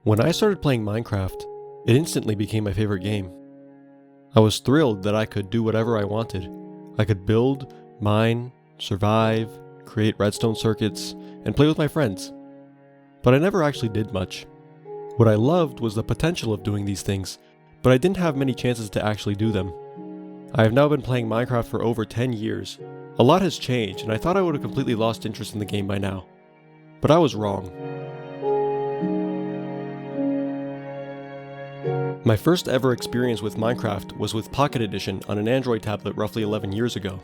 When I started playing Minecraft, it instantly became my favorite game. I was thrilled that I could do whatever I wanted. I could build, mine, survive, create redstone circuits, and play with my friends. But I never actually did much. What I loved was the potential of doing these things, but I didn't have many chances to actually do them. I have now been playing Minecraft for over 10 years. A lot has changed, and I thought I would have completely lost interest in the game by now. But I was wrong. My first ever experience with Minecraft was with Pocket Edition on an Android tablet roughly 11 years ago.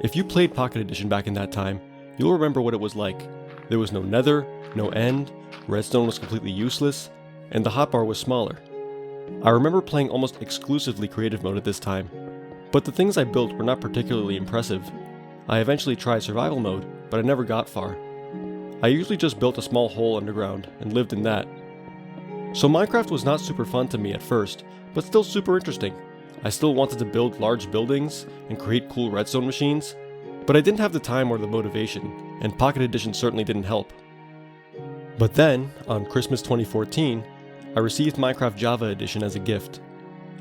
If you played Pocket Edition back in that time, you'll remember what it was like. There was no nether, no end, redstone was completely useless, and the hotbar was smaller. I remember playing almost exclusively creative mode at this time, but the things I built were not particularly impressive. I eventually tried survival mode, but I never got far. I usually just built a small hole underground and lived in that. So Minecraft was not super fun to me at first, but still super interesting. I still wanted to build large buildings and create cool redstone machines, but I didn't have the time or the motivation, and Pocket Edition certainly didn't help. But then, on Christmas 2014, I received Minecraft Java Edition as a gift.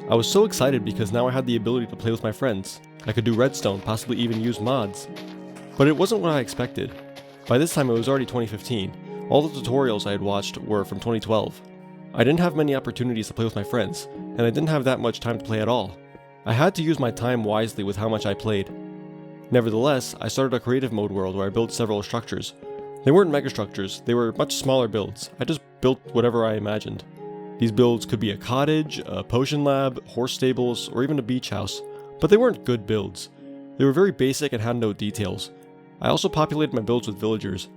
I was so excited because now I had the ability to play with my friends. I could do redstone, possibly even use mods. But it wasn't what I expected. By this time it was already 2015. All the tutorials I had watched were from 2012. I didn't have many opportunities to play with my friends, and I didn't have that much time to play at all. I had to use my time wisely with how much I played. Nevertheless, I started a creative mode world where I built several structures. They weren't megastructures, they were much smaller builds. I just built whatever I imagined. These builds could be a cottage, a potion lab, horse stables, or even a beach house, but they weren't good builds. They were very basic and had no details. I also populated my builds with villagers.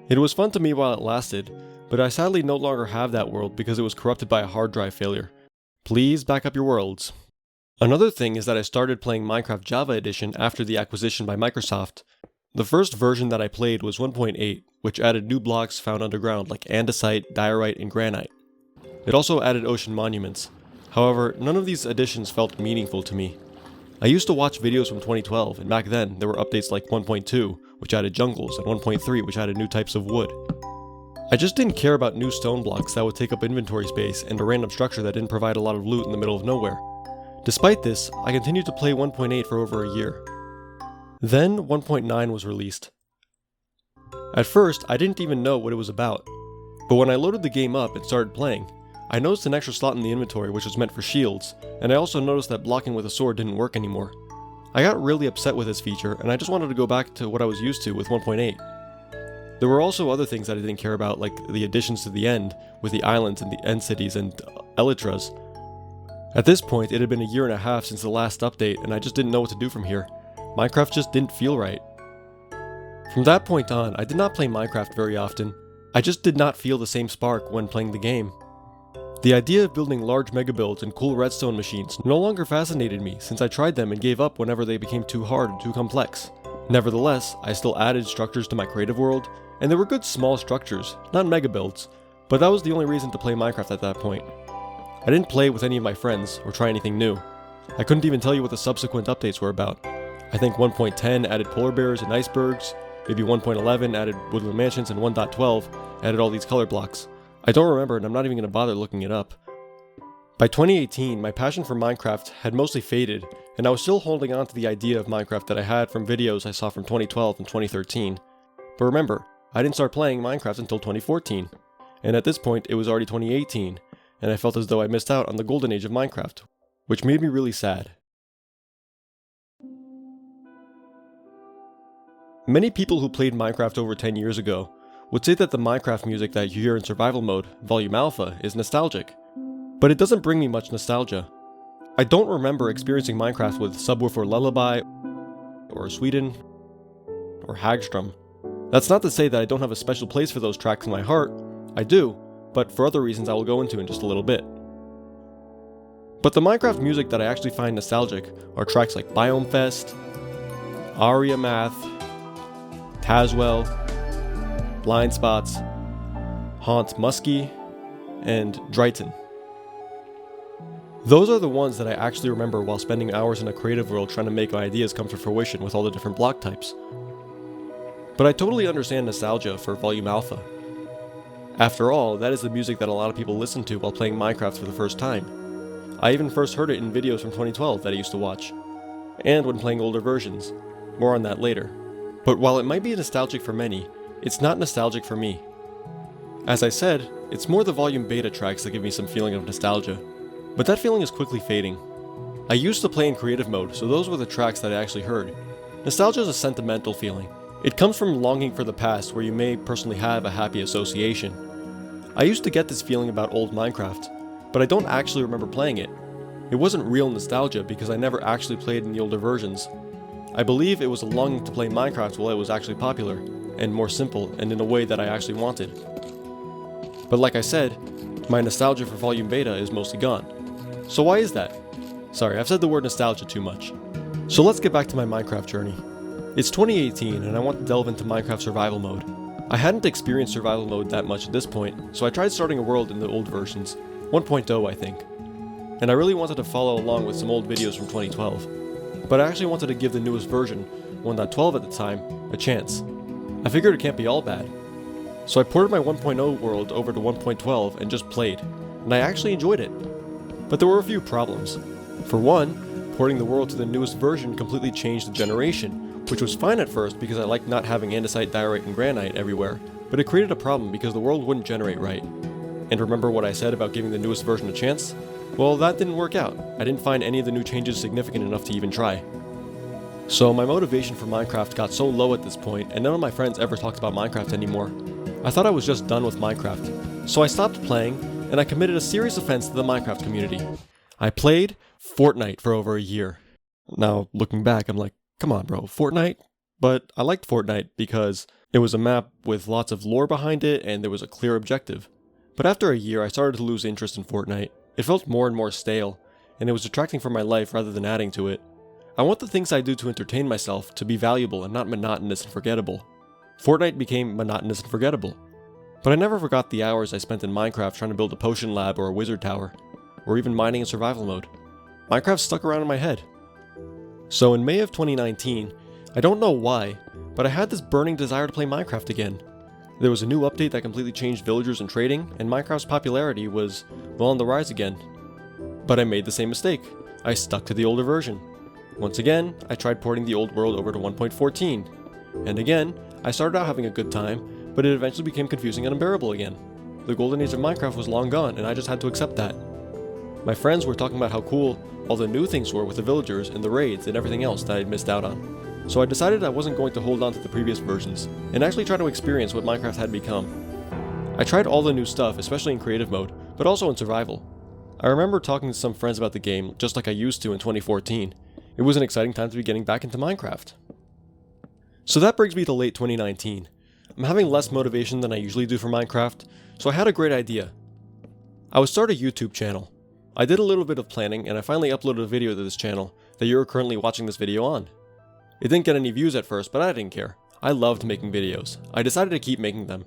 It was fun to me while it lasted, but I sadly no longer have that world because it was corrupted by a hard drive failure. Please back up your worlds. Another thing is that I started playing Minecraft Java Edition after the acquisition by Microsoft. The first version that I played was 1.8, which added new blocks found underground like andesite, diorite, and granite. It also added ocean monuments. However, none of these additions felt meaningful to me. I used to watch videos from 2012, and back then there were updates like 1.2, which added jungles, and 1.3, which added new types of wood. I just didn't care about new stone blocks that would take up inventory space and a random structure that didn't provide a lot of loot in the middle of nowhere. Despite this, I continued to play 1.8 for over a year. Then 1.9 was released. At first, I didn't even know what it was about, but when I loaded the game up and started playing, I noticed an extra slot in the inventory which was meant for shields, and I also noticed that blocking with a sword didn't work anymore. I got really upset with this feature, and I just wanted to go back to what I was used to with 1.8. There were also other things that I didn't care about, like the additions to the end, with the islands and the end cities and elytras. At this point, it had been a year and a half since the last update, and I just didn't know what to do from here. Minecraft just didn't feel right. From that point on, I did not play Minecraft very often. I just did not feel the same spark when playing the game. The idea of building large mega builds and cool redstone machines no longer fascinated me since I tried them and gave up whenever they became too hard and too complex. Nevertheless, I still added structures to my creative world, and they were good small structures, not mega builds, but that was the only reason to play Minecraft at that point. I didn't play with any of my friends or try anything new. I couldn't even tell you what the subsequent updates were about. I think 1.10 added polar bears and icebergs, maybe 1.11 added woodland mansions, and 1.12 added all these color blocks. I don't remember, and I'm not even going to bother looking it up. By 2018, my passion for Minecraft had mostly faded, and I was still holding on to the idea of Minecraft that I had from videos I saw from 2012 and 2013. But remember, I didn't start playing Minecraft until 2014, and at this point it was already 2018, and I felt as though I missed out on the golden age of Minecraft, which made me really sad. Many people who played Minecraft over 10 years ago would say that the Minecraft music that you hear in survival mode, Volume Alpha, is nostalgic. But it doesn't bring me much nostalgia. I don't remember experiencing Minecraft with Subwoofer Lullaby, or Sweden, or Hagstrom. That's not to say that I don't have a special place for those tracks in my heart. I do, but for other reasons I will go into in just a little bit. But the Minecraft music that I actually find nostalgic are tracks like Biome Fest, Aria Math, Tazwell, Blind Spots, Haunt Muskie, and Dryton. Those are the ones that I actually remember while spending hours in a creative world trying to make my ideas come to fruition with all the different block types. But I totally understand nostalgia for Volume Alpha. After all, that is the music that a lot of people listen to while playing Minecraft for the first time. I even first heard it in videos from 2012 that I used to watch, and when playing older versions. More on that later. But while it might be nostalgic for many, it's not nostalgic for me. As I said, it's more the volume beta tracks that give me some feeling of nostalgia, but that feeling is quickly fading. I used to play in creative mode, so those were the tracks that I actually heard. Nostalgia is a sentimental feeling. It comes from longing for the past where you may personally have a happy association. I used to get this feeling about old Minecraft, but I don't actually remember playing it. It wasn't real nostalgia because I never actually played in the older versions. I believe it was a longing to play Minecraft while it was actually popular, and more simple, and in a way that I actually wanted. But like I said, my nostalgia for Volume Beta is mostly gone. So why is that? Sorry, I've said the word nostalgia too much. So let's get back to my Minecraft journey. It's 2018 and I want to delve into Minecraft survival mode. I hadn't experienced survival mode that much at this point, so I tried starting a world in the old versions, 1.0 I think. And I really wanted to follow along with some old videos from 2012. But I actually wanted to give the newest version, 1.12 at the time, a chance. I figured it can't be all bad. So I ported my 1.0 world over to 1.12 and just played, and I actually enjoyed it. But there were a few problems. For one, porting the world to the newest version completely changed the generation, which was fine at first because I liked not having andesite, diorite, and granite everywhere, but it created a problem because the world wouldn't generate right. And remember what I said about giving the newest version a chance? Well, that didn't work out. I didn't find any of the new changes significant enough to even try. So my motivation for Minecraft got so low at this point, and none of my friends ever talked about Minecraft anymore. I thought I was just done with Minecraft. So I stopped playing, and I committed a serious offense to the Minecraft community. I played Fortnite for over a year. Now, looking back, I'm like, come on bro, Fortnite? But I liked Fortnite because it was a map with lots of lore behind it, and there was a clear objective. But after a year, I started to lose interest in Fortnite. It felt more and more stale, and it was detracting from my life rather than adding to it. I want the things I do to entertain myself to be valuable and not monotonous and forgettable. Fortnite became monotonous and forgettable. But I never forgot the hours I spent in Minecraft trying to build a potion lab or a wizard tower, or even mining in survival mode. Minecraft stuck around in my head. So in May of 2019, I don't know why, but I had this burning desire to play Minecraft again. There was a new update that completely changed villagers and trading, and Minecraft's popularity was, well, on the rise again. But I made the same mistake. I stuck to the older version. Once again, I tried porting the old world over to 1.14. And again, I started out having a good time, but it eventually became confusing and unbearable again. The golden age of Minecraft was long gone, and I just had to accept that. My friends were talking about how cool all the new things were with the villagers and the raids and everything else that I'd missed out on. So I decided I wasn't going to hold on to the previous versions, and actually try to experience what Minecraft had become. I tried all the new stuff, especially in creative mode, but also in survival. I remember talking to some friends about the game, just like I used to in 2014. It was an exciting time to be getting back into Minecraft. So that brings me to late 2019. I'm having less motivation than I usually do for Minecraft, so I had a great idea. I would start a YouTube channel. I did a little bit of planning, and I finally uploaded a video to this channel that you're currently watching this video on. It didn't get any views at first, but I didn't care. I loved making videos. I decided to keep making them.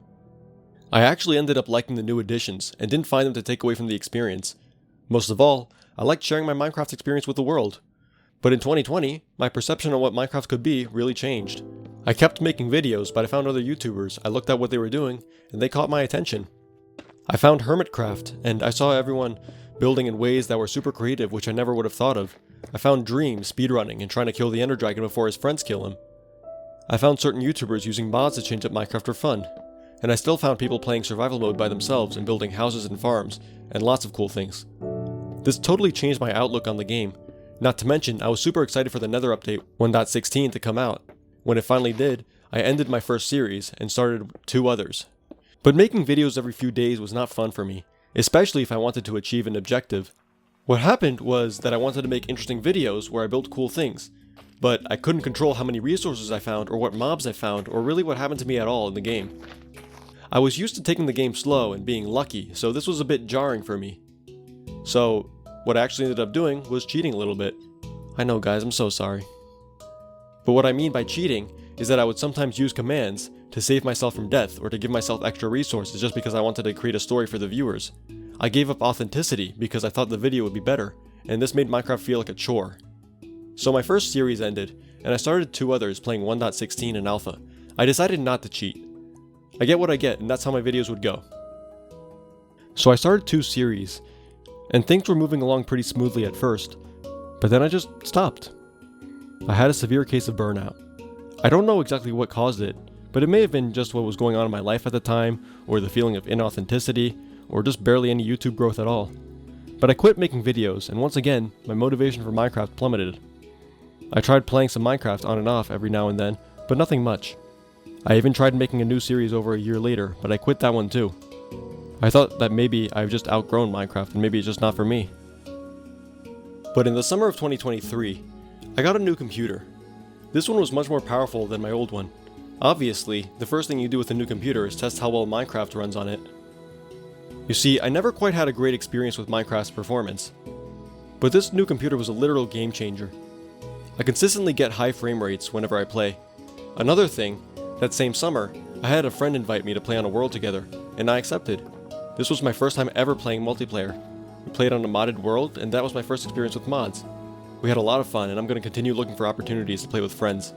I actually ended up liking the new additions, and didn't find them to take away from the experience. Most of all, I liked sharing my Minecraft experience with the world. But in 2020, my perception on what Minecraft could be really changed. I kept making videos, but I found other YouTubers, I looked at what they were doing, and they caught my attention. I found Hermitcraft, and I saw everyone building in ways that were super creative, which I never would have thought of. I found Dream speedrunning and trying to kill the Ender Dragon before his friends kill him. I found certain YouTubers using mods to change up Minecraft for fun. And I still found people playing survival mode by themselves and building houses and farms, and lots of cool things. This totally changed my outlook on the game. Not to mention, I was super excited for the Nether update 1.16 to come out. When it finally did, I ended my first series and started 2 others. But making videos every few days was not fun for me, especially if I wanted to achieve an objective. What happened was that I wanted to make interesting videos where I built cool things, but I couldn't control how many resources I found or what mobs I found or really what happened to me at all in the game. I was used to taking the game slow and being lucky, so this was a bit jarring for me. So, what I actually ended up doing was cheating a little bit. I know guys, I'm so sorry. But what I mean by cheating is that I would sometimes use commands to save myself from death or to give myself extra resources just because I wanted to create a story for the viewers. I gave up authenticity because I thought the video would be better, and this made Minecraft feel like a chore. So my first series ended, and I started 2 others playing 1.16 and alpha. I decided not to cheat. I get what I get, and that's how my videos would go. So I started 2 series, and things were moving along pretty smoothly at first, but then I just stopped. I had a severe case of burnout. I don't know exactly what caused it, but it may have been just what was going on in my life at the time, or the feeling of inauthenticity, or just barely any YouTube growth at all. But I quit making videos, and once again, my motivation for Minecraft plummeted. I tried playing some Minecraft on and off every now and then, but nothing much. I even tried making a new series over a year later, but I quit that one too. I thought that maybe I've just outgrown Minecraft and maybe it's just not for me. But in the summer of 2023, I got a new computer. This one was much more powerful than my old one. Obviously, the first thing you do with a new computer is test how well Minecraft runs on it. You see, I never quite had a great experience with Minecraft's performance. But this new computer was a literal game changer. I consistently get high frame rates whenever I play. Another thing, that same summer, I had a friend invite me to play on a world together, and I accepted. This was my first time ever playing multiplayer. We played on a modded world, and that was my first experience with mods. We had a lot of fun, and I'm going to continue looking for opportunities to play with friends.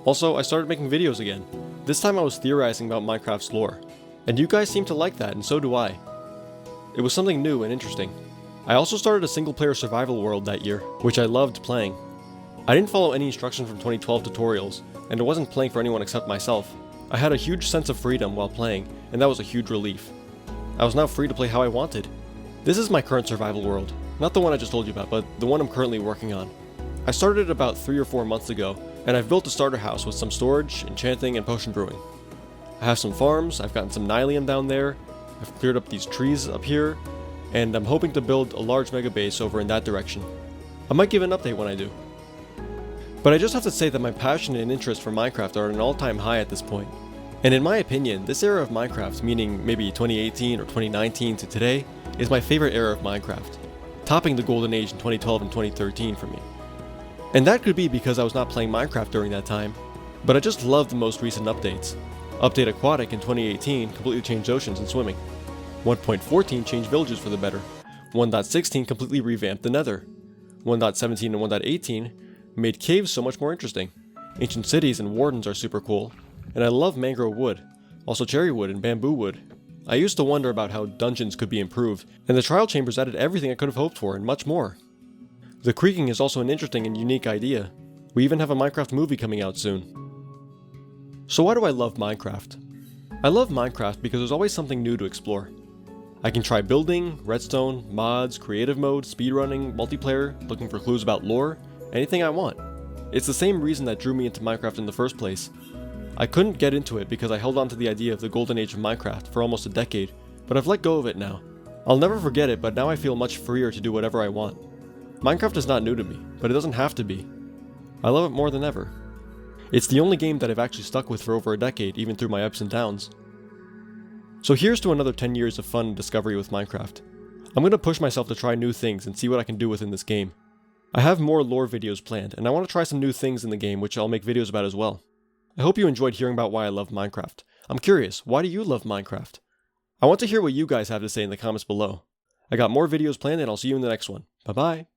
Also, I started making videos again. This time I was theorizing about Minecraft's lore. And you guys seem to like that, and so do I. It was something new and interesting. I also started a single-player survival world that year, which I loved playing. I didn't follow any instructions from 2012 tutorials, and I wasn't playing for anyone except myself. I had a huge sense of freedom while playing, and that was a huge relief. I was now free to play how I wanted. This is my current survival world, not the one I just told you about, but the one I'm currently working on. I started it about 3 or 4 months ago, and I've built a starter house with some storage, enchanting, and potion brewing. I have some farms, I've gotten some Nylium down there, I've cleared up these trees up here, and I'm hoping to build a large mega base over in that direction. I might give an update when I do. But I just have to say that my passion and interest for Minecraft are at an all-time high at this point. And in my opinion, this era of Minecraft, meaning maybe 2018 or 2019 to today, is my favorite era of Minecraft, topping the golden age in 2012 and 2013 for me. And that could be because I was not playing Minecraft during that time, but I just love the most recent updates. Update Aquatic in 2018 completely changed oceans and swimming. 1.14 changed villages for the better. 1.16 completely revamped the Nether. 1.17 and 1.18 made caves so much more interesting. Ancient cities and wardens are super cool, and I love mangrove wood, also cherry wood and bamboo wood. I used to wonder about how dungeons could be improved, and the trial chambers added everything I could have hoped for and much more. The creeking is also an interesting and unique idea. We even have a Minecraft movie coming out soon. So why do I love Minecraft? I love Minecraft because there's always something new to explore. I can try building, redstone, mods, creative mode, speedrunning, multiplayer, looking for clues about lore, anything I want. It's the same reason that drew me into Minecraft in the first place. I couldn't get into it because I held on to the idea of the golden age of Minecraft for almost a decade, but I've let go of it now. I'll never forget it, but now I feel much freer to do whatever I want. Minecraft is not new to me, but it doesn't have to be. I love it more than ever. It's the only game that I've actually stuck with for over a decade, even through my ups and downs. So here's to another 10 years of fun and discovery with Minecraft. I'm going to push myself to try new things and see what I can do within this game. I have more lore videos planned, and I want to try some new things in the game which I'll make videos about as well. I hope you enjoyed hearing about why I love Minecraft. I'm curious, why do you love Minecraft? I want to hear what you guys have to say in the comments below. I got more videos planned and I'll see you in the next one. Bye bye!